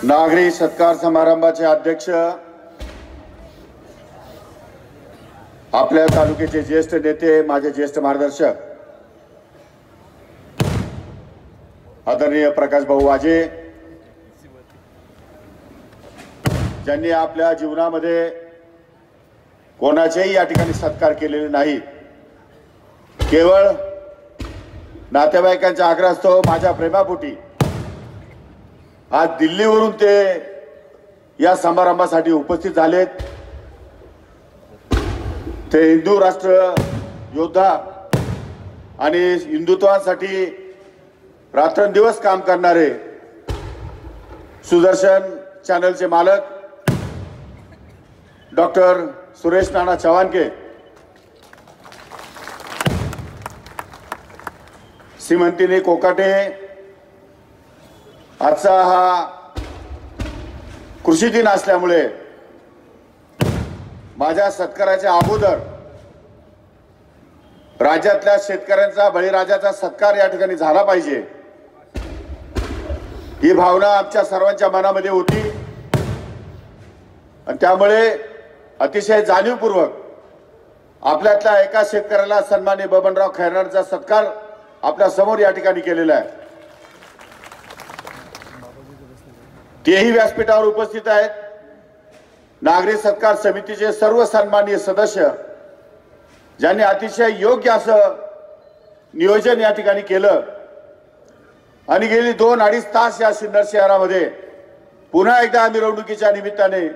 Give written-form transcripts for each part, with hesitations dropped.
नागरी सत्कार समारंभाचे अध्यक्ष, आपल्या तालुक्याचे ज्येष्ठ नेते, माझे ज्येष्ठ मार्गदर्शक आदरणीय प्रकाश भाऊ वाजे, ज्यांनी आपल्या जीवनामध्ये कोणाचेही या ठिकाणी सत्कार केलेले नाही, केवळ नातेवाईकांच्या आग्रहास्तव माझ्या प्रेमापोटी आज दिल्लीवरून ते या समारंभासाठी उपस्थित झालेत। ते हिंदू राष्ट्र योद्धा आणि हिंदुत्वासाठी रात्रंदिवस काम करणारे सुदर्शन चॅनलचे मालक डॉक्टर सुरेश नाना चव्हाणके, श्रीमंतिनी कोकाटे, आजचा हा कृषी दिन असल्यामुळे माझ्या सत्काराच्या अगोदर राज्यातल्या शेतकऱ्यांचा, बळीराजाचा सत्कार या ठिकाणी झाला पाहिजे, ही भावना आमच्या सर्वांच्या मनामध्ये होती आणि त्यामुळे अतिशय जाणीवपूर्वक आपल्यातल्या एका शेतकऱ्याला सन्माननीय बबनराव खैरनारचा सत्कार आपल्या समोर या ठिकाणी केलेला आहे। तेही व्यासपीठावर उपस्थित आहेत। नागरी सत्कार समितीचे सर्व सन्माननीय सदस्य, ज्यांनी अतिशय योग्य असं नियोजन या ठिकाणी केलं आणि गेली 2-2.5 तास या सिन्नर शहरामध्ये पुन्हा एकदा मिरवणुकीच्या निमित्ताने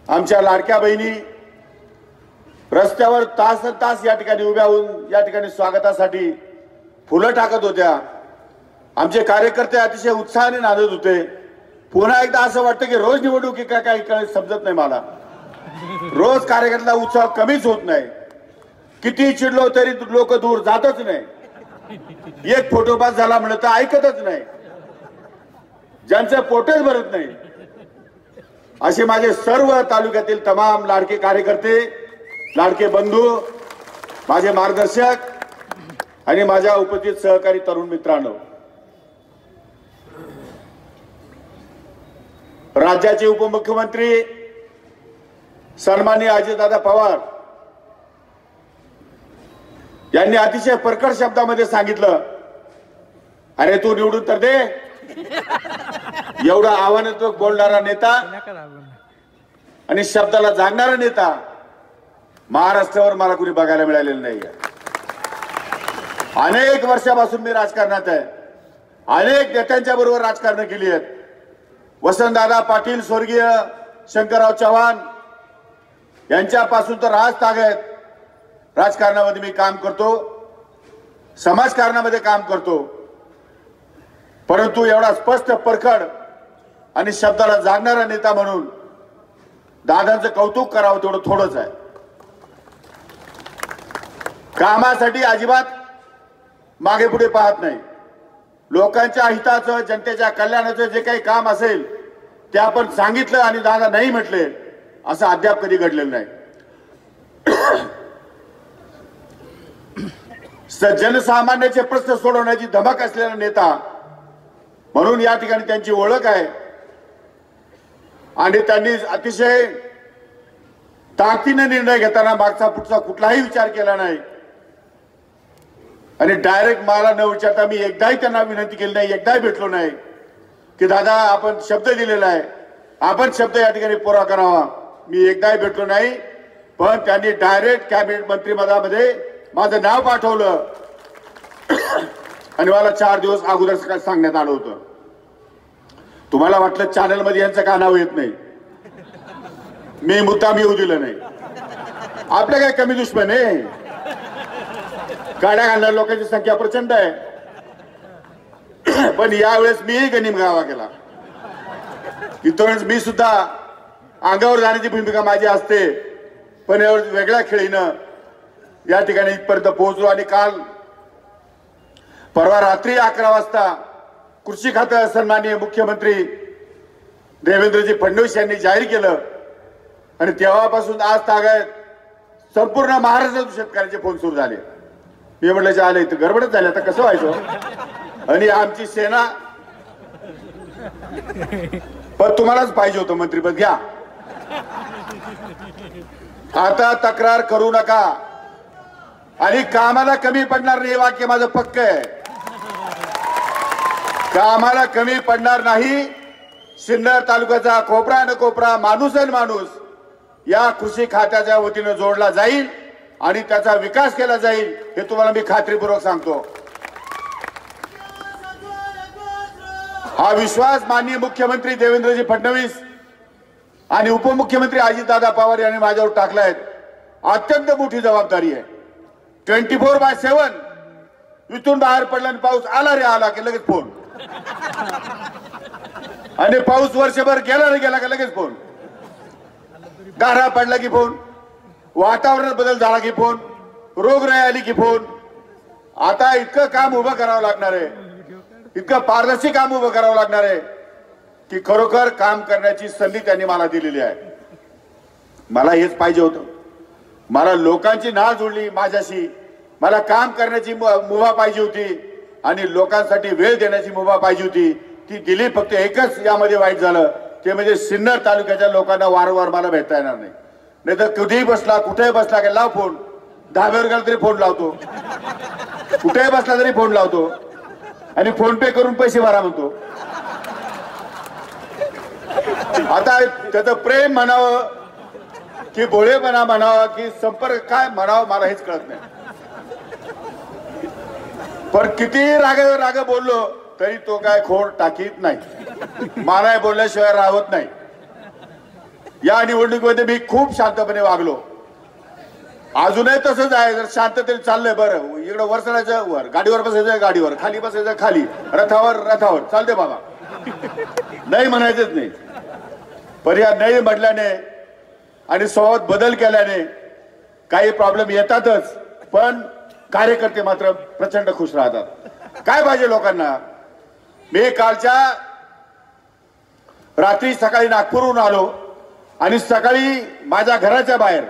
आमच्या लाडक्या बहिणी रस्त्यावर तास या ठिकाणी उभ्या होऊन या ठिकाणी स्वागतासाठी फुलं टाकत होत्या। आमचे कार्यकर्ते अतिशय उत्साहाने नांदत होते। पुन्हा एकदा असं वाटतं की रोज निवडणुकी काय समजत नाही मला, रोज कार्यकर्त्याला उत्साह कमीच होत नाही, किती चिडलो तरी लोक दूर जातच नाही, एक फोटोबाज झाला म्हणलं तर ऐकतच नाही, ज्यांचं पोटच भरत नाही, असे माझे सर्व तालुक्यातील तमाम लाडके कार्यकर्ते, लाडके बंधू, माझे मार्गदर्शक आणि माझ्या उपस्थित सहकारी तरुण मित्रांनो, राज्याचे उपमुख्यमंत्री सन्माननीय अजितदादा पवार यांनी अतिशय परखड शब्दामध्ये सांगितलं, अरे तू निवडून तर दे। एवढा आव्हानात्मक बोलणारा नेता आणि शब्दाला जागणारा नेता महाराष्ट्रावर मला कुणी बघायला मिळालेलं नाही। अनेक वर्षापासून मी राजकारणात आहे, अनेक नेत्यांच्या बरोबर राजकारण केली आहेत। वसंतदादा पाटील, स्वर्गीय शंकरराव चव्हाण यांच्यापासून तर राज तागत राजकारणामध्ये मी काम करतो, समाजकारणामध्ये काम करतो, परंतु एवढा स्पष्ट, परखड आणि शब्दाला जागणारा नेता म्हणून दादांचं कौतुक करावं तेवढं थोडंच आहे। कामासाठी अजिबात मागे पुढे पाहत नाही। लोकांच्या हिताचं, जनतेच्या कल्याणाचं जे काही काम असेल ते आपण सांगितलं आणि दादा नाही म्हटले असं अद्याप कधी घडलेलं नाही। जनसामान्याचे प्रश्न सोडवण्याची धमक असलेला नेता म्हणून या ठिकाणी त्यांची ओळख आहे आणि त्यांनी अतिशय ताकदीने निर्णय घेताना मागचा पुढचा कुठलाही विचार केला नाही आणि डायरेक्ट मला न विचारता मी एकदाही त्यांना विनंती केली नाही, एकदाही भेटलो नाही की दादा आपण शब्द दिलेला आहे, आपण शब्द या ठिकाणी पुरा करावा। मी एकदाही भेटलो नाही, पण त्यांनी डायरेक्ट कॅबिनेट मंत्रिमंडळामध्ये माझं नाव पाठवलं आणि मला 4 दिवस अगोदर सांगण्यात आलं होतं। तुम्हाला वाटलं चॅनलमध्ये यांचं का नाव येत नाही, मी मुद्दाम येऊ दिलं नाही। आपल्या काय कमी दुश्मन आहे, गाड्या घालणाऱ्या लोकांची संख्या प्रचंड आहे, पण यावेळेस मीही गनिम गावा केला। इथूनच मी सुद्धा अंगावर जाण्याची भूमिका माझी असते, पण वेगळ्या खेळीनं या ठिकाणी इथपर्यंत पोहोचलो आणि काल परवा रात्री 11 वाजता कृषी खातं सन्माननीय मुख्यमंत्री देवेंद्रजी फडणवीस यांनी जाहीर केलं आणि तेव्हापासून आज तागत संपूर्ण महाराष्ट्रात शेतकऱ्यांचे फोन सुरू झाले। मी म्हटलं झालं इथं गडबडच झाली, आता कसं व्हायचं? आणि आमची सेना पण तुम्हालाच पाहिजे होतं मंत्रिपद, घ्या. आता तक्रार करू नका आणि कामाला कमी पडणार नाही, वाक्य माझं पक्क आहे. कामाला कमी पडणार नाही. सिन्नर तालुक्याचा कोपरा न कोपरा, माणूस आणि माणूस या कृषी खात्याच्या वतीने जोडला जाईल आणि त्याचा विकास केला जाईल, हे तुम्हाला मी खात्रीपूर्वक सांगतो. हा विश्वास माननीय मुख्यमंत्री देवेंद्रजी फडणवीस आणि उपमुख्यमंत्री अजितदादा पवार यांनी माझ्यावर टाकलाय. अत्यंत मोठी जबाबदारी आहे. 24/7 इथून बाहेर पडला आणि पाऊस आला रे आला की लगेच फोन, आणि पाऊस वर्षभर गेला रे गेला की लगेच फोन, गारा पडला की फोन, वातावरणात बदल झाला की फोन, रोगराई आली की फोन. आता इतकं काम उभं करावं लागणार आहे, इतकं पारदर्शी काम उभं करावं लागणार आहे की खरोखर काम करण्याची संधी त्यांनी मला दिलेली आहे. मला हेच पाहिजे होतं. मला लोकांची नाळ जोडली माझ्याशी, मला काम करण्याची मुभा पाहिजे होती आणि लोकांसाठी वेळ देण्याची मुभा पाहिजे होती. ती दिली. फक्त एकच यामध्ये वाईट झालं, ते म्हणजे सिन्नर तालुक्याच्या लोकांना वारंवार मला भेटता येणार नाही. नाही तर कधीही बसला, कुठेही बसला की लाव फोन, धाब्यावर गेला तरी फोन लावतो, कुठेही बसला तरी फोन लावतो आणि फोन पे करून पैसे भरा म्हणतो. आता त्याचं प्रेम म्हणावं की भोळेपणा म्हणावं की संपर्क काय म्हणावं मला हेच कळत नाही. पण किती राग बोललो तरी तो काय खोड टाकीत नाही. मला बोलल्याशिवाय राहत नाही. या निवडणुकीमध्ये मी खूप शांतपणे वागलो. अजूनही तसंच आहे. जर शांततेने चाललंय, बरं इकडं वर चढायचं वर, गाडीवर बसायचं गाडीवर, खाली बसायचं खाली, रथावर चालते बाबा, नाही म्हणायचंच नाही. पर्याय नाही म्हटल्याने आणि स्वभावात बदल केल्याने काही प्रॉब्लेम येतातच, पण कार्यकर्ते मात्र प्रचंड खुश राहतात. काय पाहिजे लोकांना. मी कालच्या रात्री सकाळी नागपूरहून आलो आणि सकाळी माझ्या घराच्या बाहेर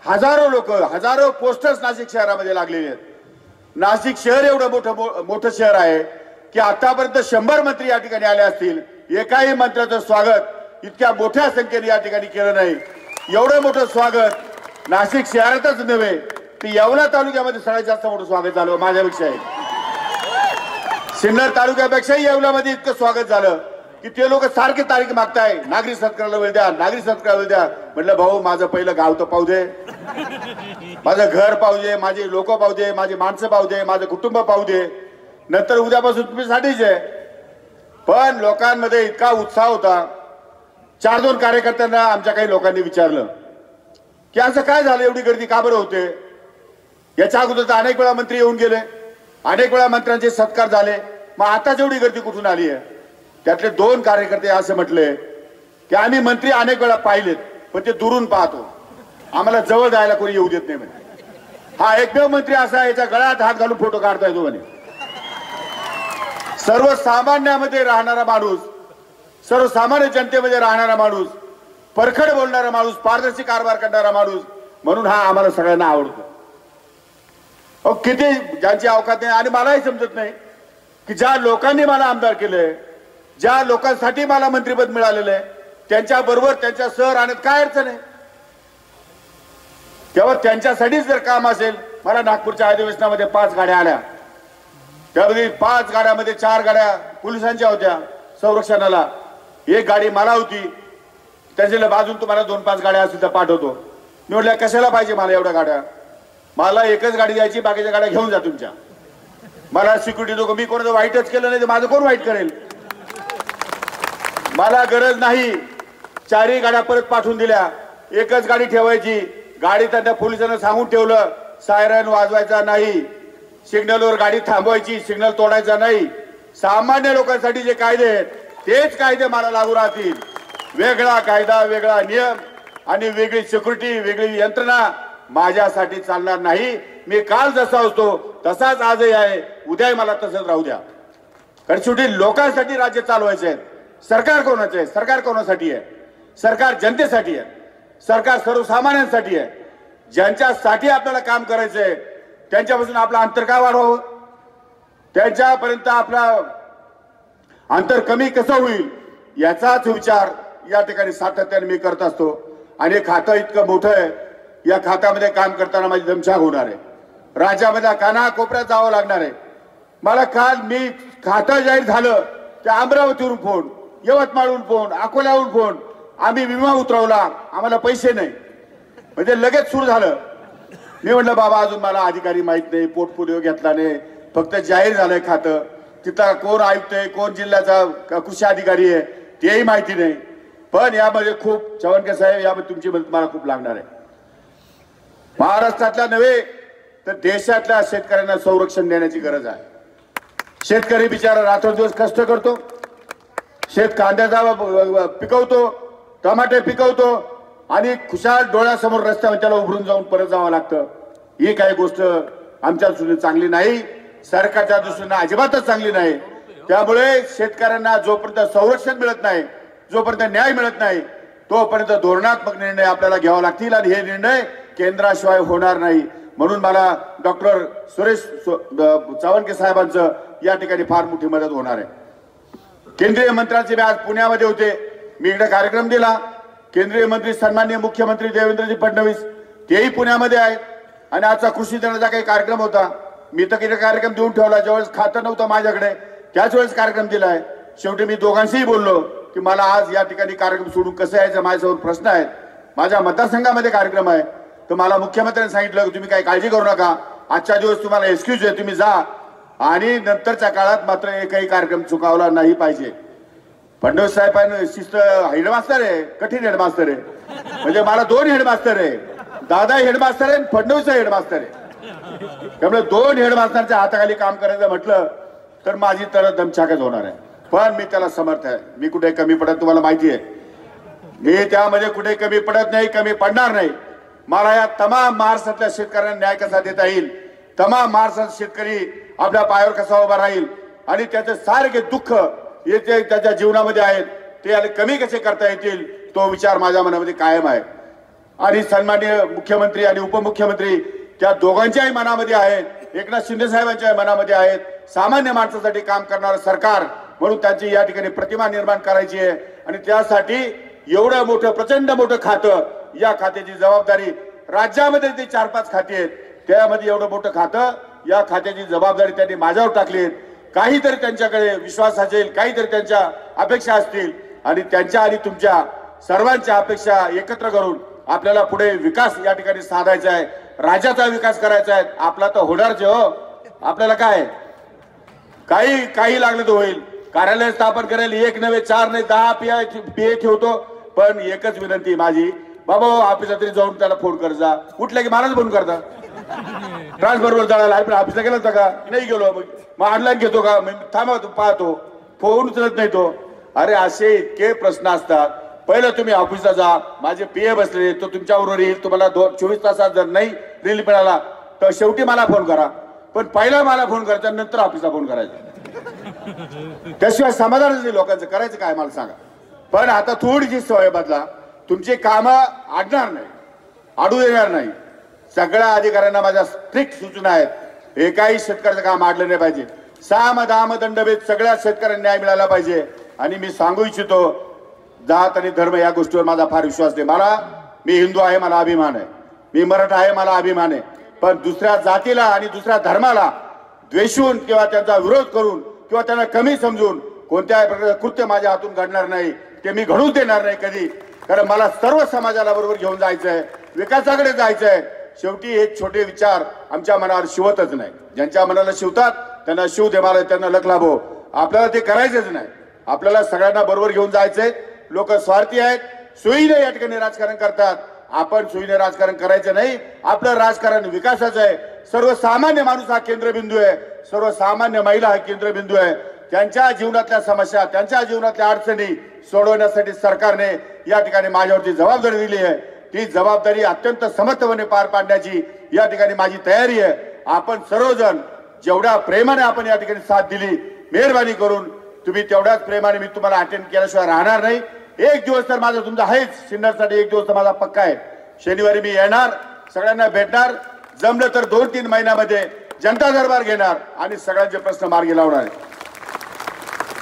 हजारो लोक, हजारो पोस्टर्स नाशिक शहरामध्ये लागलेले आहेत. नाशिक शहर एवढं मोठं शहर आहे की आतापर्यंत 100 मंत्री या ठिकाणी आले असतील. एकाही मंत्र्याचं स्वागत इतक्या मोठ्या संख्येने या ठिकाणी केलं नाही. एवढं मोठं स्वागत नाशिक शहरातच नव्हे तर येवला तालुक्यामध्ये सगळ्यात जास्त मोठं स्वागत झालं माझ्यापेक्षा. सिन्नर तालुक्यापेक्षाही येवल्यामध्ये इतकं स्वागत झालं की ते लोक सारखे तारीख मागताय, नागरिक सत्काराला वेळ द्या, नागरिक सत्काराला वेळ द्या. म्हटलं भाऊ, माझं पहिलं गाव तर पाहू दे, माझं घर पाहू दे, माझी लोक पाहू दे, माझी माणसं पाहू दे, माझं कुटुंब पाहू दे, नंतर उद्यापासून तुम्ही साठीच आहे. पण लोकांमध्ये इतका उत्साह होता. 4-2 कार्यकर्त्यांना आमच्या काही लोकांनी विचारलं की असं काय झालं, एवढी गर्दी का बरं होते. याच्या अगोदर तर अनेक वेळा मंत्री येऊन गेले, अनेक वेळा मंत्र्यांचे सत्कार झाले, मग आता जेवढी गर्दी कुठून आली आहे. त्यातले 2 कार्यकर्ते असे म्हटले की आम्ही मंत्री अनेक वेळा पाहिलेत पण ते दुरून पाहतो, आम्हाला जवळ जायला कोणी येऊ देत नाही म्हणे. हा एकमेव मंत्री असा याच्या गळ्यात हात घालून फोटो काढता येतो म्हणे. सर्वसामान्यामध्ये राहणारा माणूस, सर्वसामान्य जनतेमध्ये राहणारा माणूस, परखड बोलणारा माणूस, पारदर्शी कारभार करणारा माणूस, म्हणून हा आम्हाला सगळ्यांना आवडतो. किती ज्यांची अवकात नाही. आणि मलाही समजत नाही की ज्या लोकांनी मला आमदार केलंय, ज्या लोकांसाठी मला मंत्रिपद मिळालेलं आहे, त्यांच्या बरोबर त्यांच्या सह राहण्यात काय अडचण आहे. तेव्हा त्यांच्यासाठीच जर काम असेल. मला नागपूरच्या अधिवेशनामध्ये 5 गाड्या आल्या, त्यामध्ये 5 गाड्यामध्ये 4 गाड्या पोलिसांच्या होत्या संरक्षणाला, 1 गाडी मला होती. त्याच्या बाजून तुम्हाला 2-5 गाड्या असतील तर पाठवतो. मी म्हटलं कशाला पाहिजे मला एवढ्या गाड्या, मला एकच गाडी द्यायची, बाकीच्या गाड्या घेऊन जा तुमच्या. मला सिक्युरिटी दोघं, मी कोणाचं वाईटच केलं नाही तर माझं कोण वाईट करेल. मला गरज नाही. 4ही गाड्या परत पाठवून दिल्या, एकच गाडी ठेवायची. गाडी त्यांना पोलिसांना सांगून ठेवलं, सायरन वाजवायचा नाही, सिग्नलवर गाडी थांबवायची, सिग्नल तोडायचा नाही. सामान्य लोकांसाठी जे कायदे आहेत तेच कायदे मला लागू राहतील. वेगळा कायदा, वेगळा नियम आणि वेगळी सिक्युरिटी, वेगळी यंत्रणा माझ्यासाठी चालणार नाही. मी काल जसा असतो तसाच आजही आहे, उद्याही मला तसंच राहू द्या. कारण शेवटी लोकांसाठी राज्य चालवायचे आहे. सरकार कोणाचे आहे? सरकार कोणासाठी आहे? सरकार जनतेसाठी आहे. सरकार सर्वसामान्यांसाठी आहे. ज्यांच्यासाठी आपल्याला काम करायचं आहे त्यांच्यापासून आपलं अंतर काय वाढवावं, त्यांच्यापर्यंत आपला अंतर कमी कसं होईल याचाच विचार या ठिकाणी सातत्याने मी करत असतो। आणि हे खातं इतकं मोठं आहे, या खात्यामध्ये काम करताना माझी दमछाक होणार आहे, राज्यामध्ये कानाकोपऱ्यात जावं लागणार आहे। मला काल मी खातं जाहीर झालं त्या अमरावतीवरून फोन, यवतमाळवरून फोन, अकोल्यावरून फोन, आम्ही विमा उतरवला, आम्हाला पैसे नाही, म्हणजे लगेच सुरू झालं। मी म्हटलं बाबा अजून मला अधिकारी माहित नाही, पोर्टफोलिओ घेतला नाही, फक्त जाहीर झालंय खातं, तिथं कोण आयुक्त आहे, कोण जिल्ह्याचा कृषी अधिकारी आहे तेही माहिती नाही। पण यामध्ये खूप चव्हाणके साहेब, यामध्ये तुमची मदत मला खूप लागणार आहे। महाराष्ट्रातल्या नव्हे तर देशातल्या शेतकऱ्यांना संरक्षण देण्याची गरज आहे। शेतकरी बिचारा रात्रंदिवस कष्ट करतो, शेत कांद्याचा पिकवतो, टमाटे पिकवतो आणि खुशाल डोळ्यासमोर रस्त्यावर त्याला उभरून जाऊन परत जावं लागतं। ही काही गोष्ट आमच्या दृष्टीने चांगली नाही, सरकारच्या दृष्टीने अजिबातच चांगली नाही। त्यामुळे शेतकऱ्यांना जोपर्यंत संरक्षण मिळत नाही, जोपर्यंत न्याय मिळत नाही, तोपर्यंत धोरणात्मक निर्णय आपल्याला घ्यावे लागतील आणि हे निर्णय केंद्राशिवाय होणार नाही। म्हणून मला डॉक्टर सुरेश चव्हाणके साहेबांचं या ठिकाणी फार मोठी मदत होणार आहे। केंद्रीय मंत्र्यांचे मी आज पुण्यामध्ये होते, मी इकडे कार्यक्रम दिला। केंद्रीय मंत्री सन्माननीय मुख्यमंत्री देवेंद्रजी फडणवीस तेही पुण्यामध्ये आहेत आणि आजचा कृषी दिनाचा काही कार्यक्रम होता, मी तर किती कार्यक्रम देऊन ठेवला, ज्यावेळेस खातं नव्हतं माझ्याकडे त्याच वेळेस कार्यक्रम दिलाय। शेवटी मी दोघांशीही बोललो की मला आज या ठिकाणी कार्यक्रम सोडून कसं यायचं, माझ्यासमोर प्रश्न आहेत, माझ्या मतदारसंघामध्ये कार्यक्रम आहे। तर मला मुख्यमंत्र्यांनी सांगितलं की तुम्ही काही काळजी करू नका, आजच्या दिवस तुम्हाला एक्सक्यूज आहे, तुम्ही जा आणि नंतरच्या काळात मात्र एकही कार्यक्रम चुकावला नाही पाहिजे। फडणवीस साहेबांनी शिस्त हेडमास्टर आहे, कठीण हेडमास्टर आहे, म्हणजे मला दोन हेडमास्टर आहे, दादा हेडमास्टर आहे, फडणवीस हेडमास्टर आहे। त्यामुळे दोन हेडमास्टरच्या हाताखाली काम करायचं म्हटलं तर माझी तर दमछाकच होणार आहे। पण मी त्याला समर्थ आहे, मी कुठे कमी पडत तुम्हाला माहिती आहे, मी त्यामध्ये कुठे कमी पडत नाही, कमी पडणार नाही। मला या तमाम महाराष्ट्रातल्या शेतकऱ्यांना न्याय कसा देता येईल, तमाम महाराष्ट्रात शेतकरी आपल्या पायावर कसा उभा राहील आणि त्याचे सारखे दुःख येते त्याच्या जीवनामध्ये आहेत ते कमी कसे करता येतील, तो विचार माझ्या मनामध्ये कायम आहे। आणि सन्माननीय मुख्यमंत्री आणि उपमुख्यमंत्री त्या दोघांच्याही मनामध्ये आहेत, एकनाथ शिंदे साहेबांच्या मनामध्ये आहेत, सामान्य माणसासाठी काम करणारं सरकार म्हणून त्यांची या ठिकाणी प्रतिमा निर्माण करायची आहे। आणि त्यासाठी एवढं मोठं प्रचंड मोठं खातं, या खात्याची जबाबदारी राज्यामध्ये ते 4-5 खाती आहेत, त्यामध्ये एवढं मोठं खातं, या खात्याची जबाबदारी त्यांनी माझ्यावर टाकली आहे। काहीतरी त्यांच्याकडे विश्वास असेल, काहीतरी त्यांच्या अपेक्षा असतील आणि त्यांच्या आणि तुमच्या सर्वांच्या अपेक्षा एकत्र करून आपल्याला पुढे विकास या ठिकाणी साधायचा आहे, राज्याचा विकास करायचा आहे। आपला तर होणारच हो, आपल्याला काय काही लागलं तर होईल, कार्यालय स्थापन करायला 1 नव्हे 4 नाही 10 पीए ठेवतो। पण एकच विनंती माझी, बाबा ऑफिसात तरी जाऊन त्याला फोन कर जा, उठलं की मलाच फोन करता, ट्रान्सफरवर जायला ऑफिसला गेला होता का, नाही गेलो, मग ऑनलाईन घेतो का, थांबा पाहतो, फोन उचलत नाही तो। अरे असे इतके प्रश्न असतात, पहिलं तुम्ही ऑफिसला जा, माझे पीए बसले तो तुमच्याबरोबर येईल, तुम्हाला 24 तासात जर नाही रिलीफ मिळाला तर शेवटी मला फोन करा, पण पहिला मला फोन करायचा, नंतर ऑफिसला फोन करायचा, त्याशिवाय समाधानच नाही लोकांचं, करायचं काय मला सांगा। पण आता थोडीशी सवय बदला, तुमची कामं अडणार नाही, अडू देणार नाही। सगळ्या अधिकाऱ्यांना माझ्या स्ट्रिक्ट सूचना आहेत, एकाही शेतकऱ्याचं काम अडलं नाही पाहिजे, साम दाम दंडभेद सगळ्या शेतकऱ्यांना न्याय मिळाला पाहिजे। आणि मी सांगू इच्छितो, जात आणि धर्म या गोष्टीवर माझा फार विश्वास नाही, मी हिंदू आहे, मला अभिमान आहे, मी मराठा आहे, मला अभिमान आहे, पण दुसऱ्या जातीला आणि दुसऱ्या धर्माला द्वेषून किंवा त्यांचा विरोध करून किंवा त्यांना कमी समजून कोणत्याही प्रकारचं कृत्य माझ्या हातून घडणार नाही, ते मी घडून देणार नाही कधी। कारण मला सर्व समाजाला बरोबर घेऊन जायचंय, विकासाकडे जायचंय। शेवटी हे छोटे विचार आमच्या मनावर शिवतच नाही, ज्यांच्या मनाला शिवतात त्यांना शिव दे, मला त्यांना लख लाभो, आपल्याला ते करायचंच नाही। आपल्याला सगळ्यांना बरोबर घेऊन जायचंय। लोक स्वार्थी आहेत, सोयीने या ठिकाणी राजकारण करतात, आपण सोयीने राजकारण करायचं नाही, आपलं राजकारण विकासाचं आहे। सर्वसामान्य माणूस हा केंद्रबिंदू आहे, सर्वसामान्य महिला हा केंद्रबिंदू आहे, त्यांच्या जीवनातल्या समस्या, त्यांच्या जीवनातल्या अडचणी सोडवण्यासाठी सरकारने या ठिकाणी माझ्यावरती जबाबदारी दिली आहे। ती जबाबदारी अत्यंत समर्थपणे पार पाडण्याची या ठिकाणी माझी तयारी आहे। आपण सर्वजण जेवढ्या प्रेमाने आपण या ठिकाणी साथ दिली, मेहरबानी करून तुम्ही तेवढ्याच प्रेमाने मी तुम्हाला अटेंड केल्याशिवाय राहणार नाही। एक दिवस तर माझा तुमचा आहेच, सिन्नरसाठी एक दिवस तर माझा पक्का आहे, शनिवारी मी येणार, सगळ्यांना भेटणार, जमलं तर 2-3 महिन्यामध्ये जनता दरबार घेणार आणि सगळ्यांचे प्रश्न मार्गी लावणार आहे।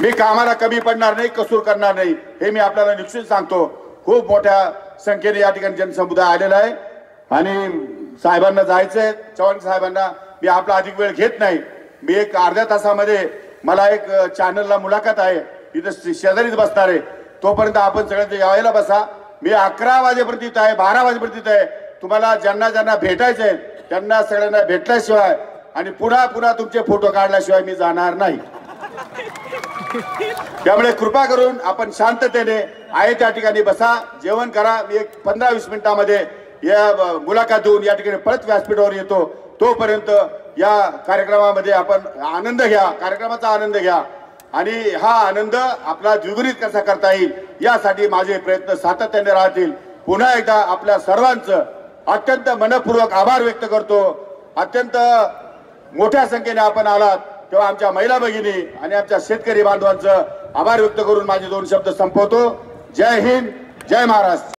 मी कामाला कमी पडणार नाही, कसूर करणार नाही, हे मी आपल्याला निश्चित सांगतो. खूप मोठ्या संख्येने या ठिकाणी जनसमुदाय आलेला आहे आणि साहेबांना जायचंय. चव्हाण साहेबांना मी आपला अधिक वेळ घेत नाही. मी एक अर्ध्या तासामध्ये मला एक चॅनलला मुलाखत आहे, इथं शेजारीच बसणार आहे. तोपर्यंत आपण सगळ्यांनी यायला बसा. मी 11 वाजेपर्यंत इथं आहे, 12 वाजेपर्यंत इथं आहे. तुम्हाला ज्यांना ज्यांना भेटायचंय त्यांना सगळ्यांना भेटल्याशिवाय आणि पुन्हा पुन्हा तुमचे फोटो काढल्याशिवाय मी जाणार नाही. त्यामुळे कृपा करून आपण शांततेने आहे त्या ठिकाणी बसा, जेवण करा. मी एक 15-20 मिनिटांमध्ये या मुलाखत देऊन या ठिकाणी परत व्यासपीठावर येतो. तोपर्यंत या कार्यक्रमामध्ये आपण आनंद घ्या, कार्यक्रमाचा आनंद घ्या आणि हा आनंद आपला द्विगुणित कसा करता येईल यासाठी माझे प्रयत्न सातत्याने राहतील. पुन्हा एकदा आपल्या सर्वांचं अत्यंत मनपूर्वक आभार व्यक्त करतो. अत्यंत मोठ्या संख्येने आपण आलात तेव्हा आमच्या महिला भगिनी आणि आमच्या शेतकरी बांधवांचं आभार व्यक्त करून माझे 2 शब्द संपवतो. जय हिंद, जय महाराष्ट्र.